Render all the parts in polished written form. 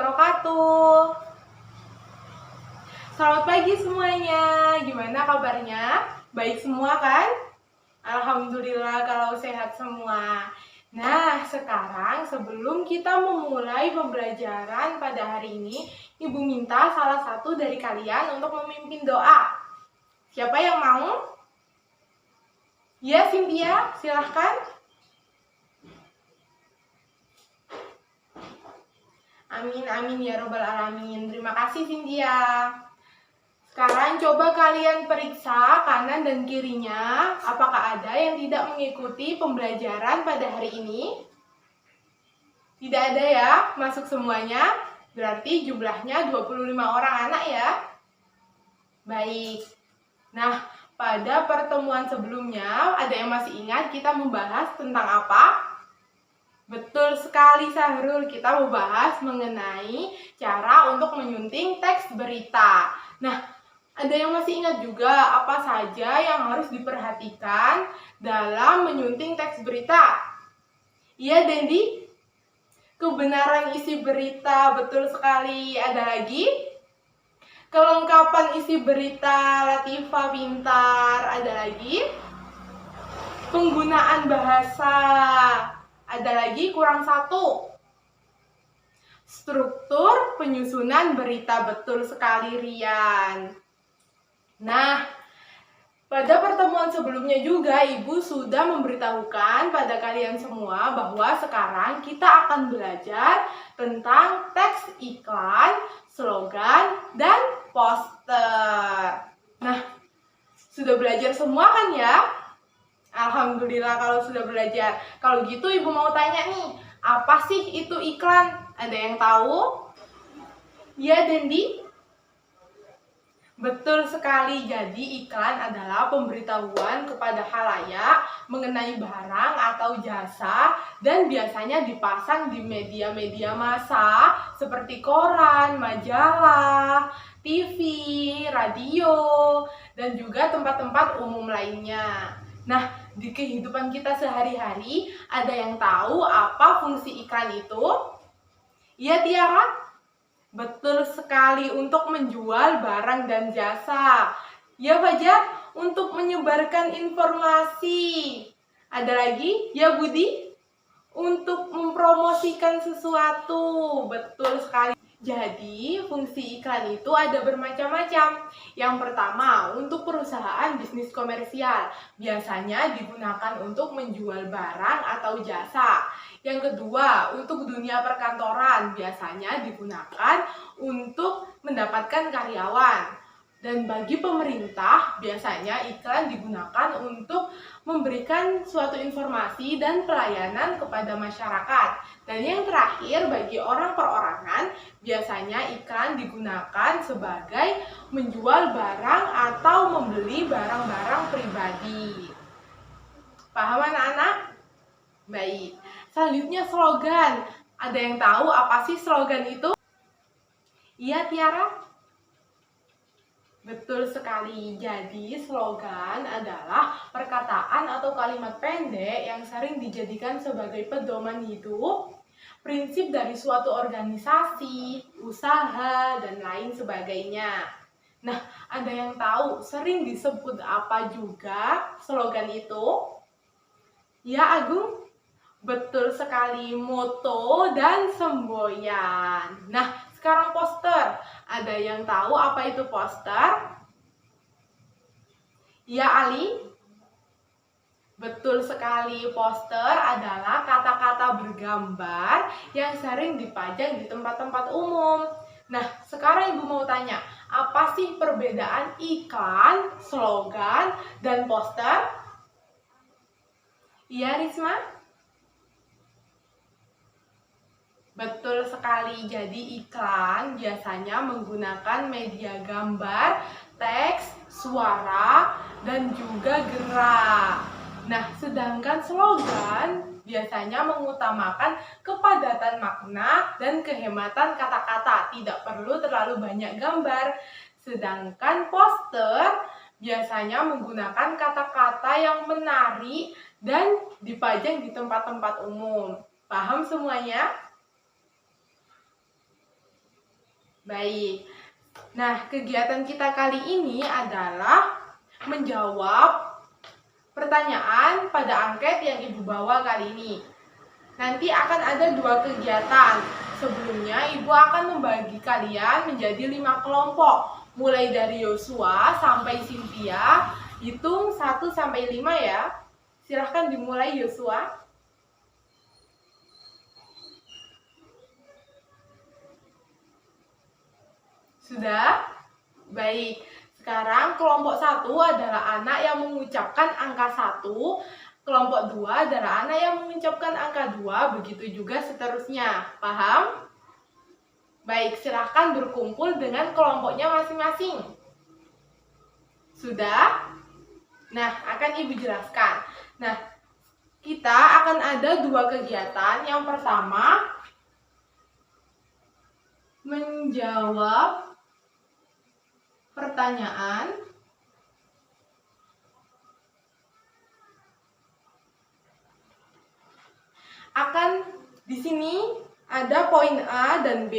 wabarakatuh. Selamat pagi semuanya. Gimana kabarnya? Baik semua kan? Alhamdulillah kalau sehat semua. Nah, sekarang sebelum kita memulai pembelajaran pada hari ini, Ibu minta salah satu dari kalian untuk memimpin doa. Siapa yang mau? Ya, Cynthia, silahkan. Amin, amin ya robbal alamin. Terima kasih, Cynthia. Sekarang coba kalian periksa kanan dan kirinya, apakah ada yang tidak mengikuti pembelajaran pada hari ini? Tidak ada ya, masuk semuanya. Berarti jumlahnya 25 orang anak ya. Baik. Nah, pada pertemuan sebelumnya, ada yang masih ingat kita membahas tentang apa? Betul sekali Sahrul, kita membahas mengenai cara untuk menyunting teks berita. Nah, ada yang masih ingat juga apa saja yang harus diperhatikan dalam menyunting teks berita? Iya, Dendi? Kebenaran isi berita, betul sekali. Ada lagi? Kelengkapan isi berita, Latifah pintar. Ada lagi? Penggunaan bahasa. Ada lagi kurang satu. Struktur penyusunan berita, betul sekali Rian. Nah, pada pertemuan sebelumnya juga Ibu sudah memberitahukan pada kalian semua bahwa sekarang kita akan belajar tentang teks iklan, slogan, dan poster. Nah, sudah belajar semua kan ya? Alhamdulillah kalau sudah belajar. Kalau gitu Ibu mau tanya nih, apa sih itu iklan? Ada yang tahu? Ya, Dendi? Betul sekali, jadi iklan adalah pemberitahuan kepada khalayak mengenai barang atau jasa dan biasanya dipasang di media-media massa seperti koran, majalah, TV, radio, dan juga tempat-tempat umum lainnya. Nah, di kehidupan kita sehari-hari, ada yang tahu apa fungsi iklan itu? Iya, Tiara? Betul sekali, untuk menjual barang dan jasa. Ya, Fajar, untuk menyebarkan informasi. Ada lagi? Ya, Budi? Untuk mempromosikan sesuatu. Betul sekali. Jadi, fungsi iklan itu ada bermacam-macam. Yang pertama, untuk perusahaan bisnis komersial. Biasanya digunakan untuk menjual barang atau jasa. Yang kedua, untuk dunia perkantoran. Biasanya digunakan untuk mendapatkan karyawan. Dan bagi pemerintah, biasanya iklan digunakan untuk memberikan suatu informasi dan pelayanan kepada masyarakat. Dan yang terakhir, bagi orang perorangan, biasanya iklan digunakan sebagai menjual barang atau membeli barang-barang pribadi. Paham anak-anak? Baik. Selanjutnya slogan. Ada yang tahu apa sih slogan itu? Iya, Tiara? Betul sekali. Jadi, slogan adalah perkataan atau kalimat pendek yang sering dijadikan sebagai pedoman hidup, prinsip dari suatu organisasi, usaha, dan lain sebagainya. Nah, ada yang tahu sering disebut apa juga slogan itu? Ya, Agung? Betul sekali, moto dan semboyan. Nah, sekarang poster. Ada yang tahu apa itu poster? Ya, Ali? Betul sekali, poster adalah kata-kata bergambar yang sering dipajang di tempat-tempat umum. Nah, sekarang Ibu mau tanya, apa sih perbedaan iklan, slogan, dan poster? Iya, Risma? Betul sekali, jadi iklan biasanya menggunakan media gambar, teks, suara, dan juga gerak. Nah, sedangkan slogan biasanya mengutamakan kepadatan makna dan kehematan kata-kata, tidak perlu terlalu banyak gambar. Sedangkan poster biasanya menggunakan kata-kata yang menarik dan dipajang di tempat-tempat umum. Paham semuanya? Baik, selanjutnya slogan. Ada yang tahu apa sih slogan itu? Iya, Tiara? Betul sekali, jadi iklan biasanya menggunakan media gambar, teks, suara, dan juga gerak. Nah, sedangkan poster biasanya mengutamakan kepadatan makna dan kehematan kata-kata, tidak perlu terlalu banyak gambar. Sedangkan poster biasanya menggunakan kata-kata yang menarik dan dipajang di tempat-tempat umum. Paham semuanya? Baik. Nah, kegiatan kita kali ini adalah menjawab pertanyaan pada angket yang Ibu bawa kali ini. Nanti akan ada 2 kegiatan. Sebelumnya, Ibu akan membagi kalian menjadi 5 kelompok. Mulai dari Yosua sampai Cynthia. Hitung 1 sampai 5 ya. Silahkan dimulai Yosua. Sudah? Baik. Sekarang kelompok 1 adalah anak yang mengucapkan angka 1, kelompok 2 adalah anak yang mengucapkan angka 2, begitu juga seterusnya. Paham? Baik, silahkan berkumpul dengan kelompoknya masing-masing. Sudah? Nah, akan Ibu jelaskan. Nah, kita akan ada 2 kegiatan. Yang pertama, menjawab pertanyaan akan di sini ada poin A dan B.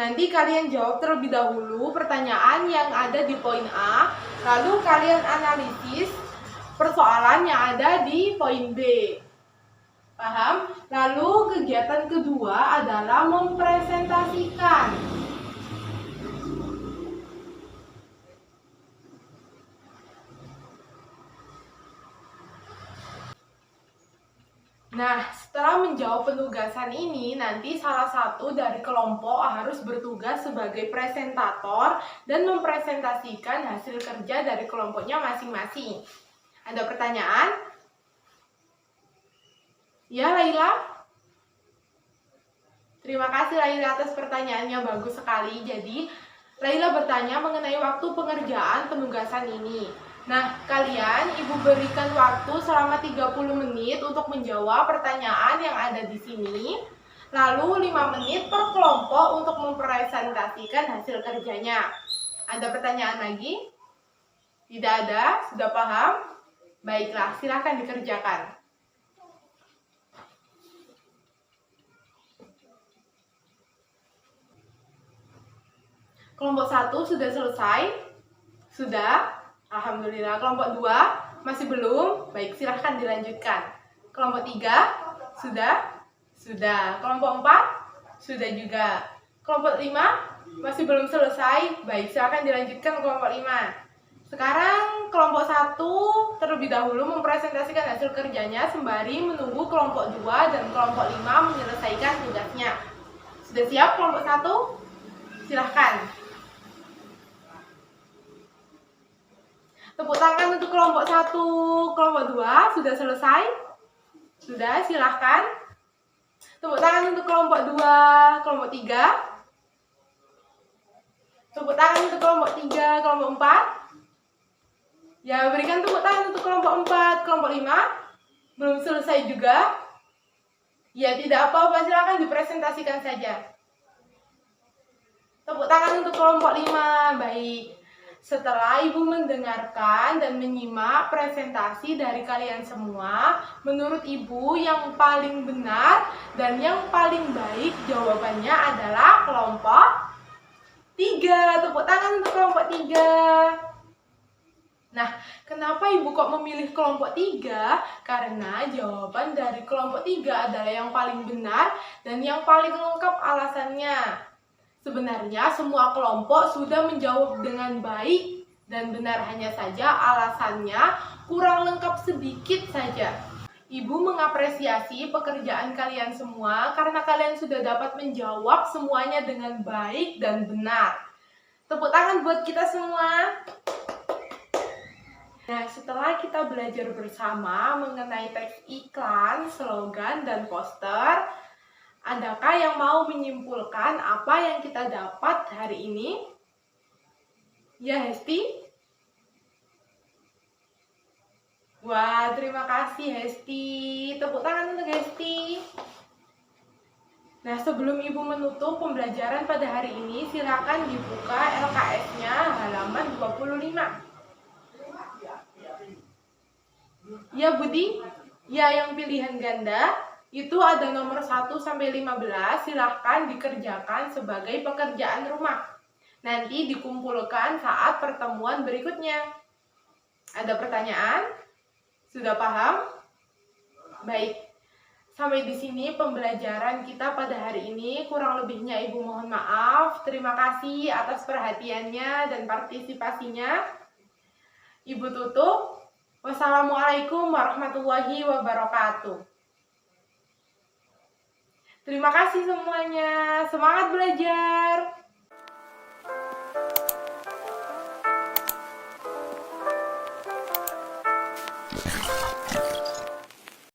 Nanti kalian jawab terlebih dahulu pertanyaan yang ada di poin A, lalu kalian analisis persoalan yang ada di poin B. Paham? Lalu kegiatan kedua adalah mempresentasikan. Nah, setelah menjawab penugasan ini, nanti salah satu dari kelompok harus bertugas sebagai presentator dan mempresentasikan hasil kerja dari kelompoknya masing-masing. Ada pertanyaan? Ya, Laila? Terima kasih Laila atas pertanyaannya, bagus sekali. Jadi, Laila bertanya mengenai waktu pengerjaan penugasan ini. Nah, kalian Ibu berikan waktu selama 30 menit untuk menjawab pertanyaan yang ada di sini. Lalu 5 menit per kelompok untuk mempresentasikan hasil kerjanya. Ada pertanyaan lagi? Tidak ada? Sudah paham? Baiklah, silakan dikerjakan. Kelompok 1 sudah selesai? Sudah? Alhamdulillah. Kelompok 2 masih belum? Baik, silahkan dilanjutkan. Kelompok 3 sudah? Sudah. Kelompok 4 sudah juga. Kelompok 5 masih belum selesai? Baik, silahkan dilanjutkan kelompok 5. Sekarang kelompok 1 terlebih dahulu mempresentasikan hasil kerjanya sembari menunggu kelompok 2 dan kelompok 5 menyelesaikan tugasnya. Sudah siap kelompok 1? Silahkan. Tepuk tangan untuk kelompok 1, kelompok 2 sudah selesai? Sudah, silahkan. Tepuk tangan untuk kelompok 2, kelompok 3. Tepuk tangan untuk kelompok 3, kelompok 4. Ya, berikan tepuk tangan untuk kelompok 4, kelompok 5. Belum selesai juga? Ya, tidak apa-apa, silahkan dipresentasikan saja. Tepuk tangan untuk kelompok 5, baik. Setelah Ibu mendengarkan dan menyimak presentasi dari kalian semua, menurut Ibu yang paling benar dan yang paling baik jawabannya adalah kelompok 3. Tepuk tangan untuk kelompok 3. Nah, kenapa Ibu kok memilih kelompok 3? Karena jawaban dari kelompok 3 adalah yang paling benar dan yang paling lengkap alasannya. Sebenarnya semua kelompok sudah menjawab dengan baik dan benar, hanya saja alasannya kurang lengkap sedikit saja. Ibu mengapresiasi pekerjaan kalian semua karena kalian sudah dapat menjawab semuanya dengan baik dan benar. Tepuk tangan buat kita semua. Nah, setelah kita belajar bersama mengenai teks iklan, slogan, dan poster, adakah yang mau menyimpulkan apa yang kita dapat hari ini? Ya, Hesti? Wah, terima kasih Hesti. Tepuk tangan untuk Hesti. Nah, sebelum Ibu menutup pembelajaran pada hari ini, silakan dibuka LKS-nya halaman 25. Ya, Budi? Ya, yang pilihan ganda. Itu ada nomor 1 sampai 15, silahkan dikerjakan sebagai pekerjaan rumah. nanti dikumpulkan saat pertemuan berikutnya. Ada pertanyaan? Sudah paham? Baik. Sampai di sini pembelajaran kita pada hari ini. Kurang lebihnya Ibu mohon maaf. Terima kasih atas perhatiannya dan partisipasinya. Ibu tutup. Wassalamualaikum warahmatullahi wabarakatuh. Terima kasih semuanya. Semangat belajar.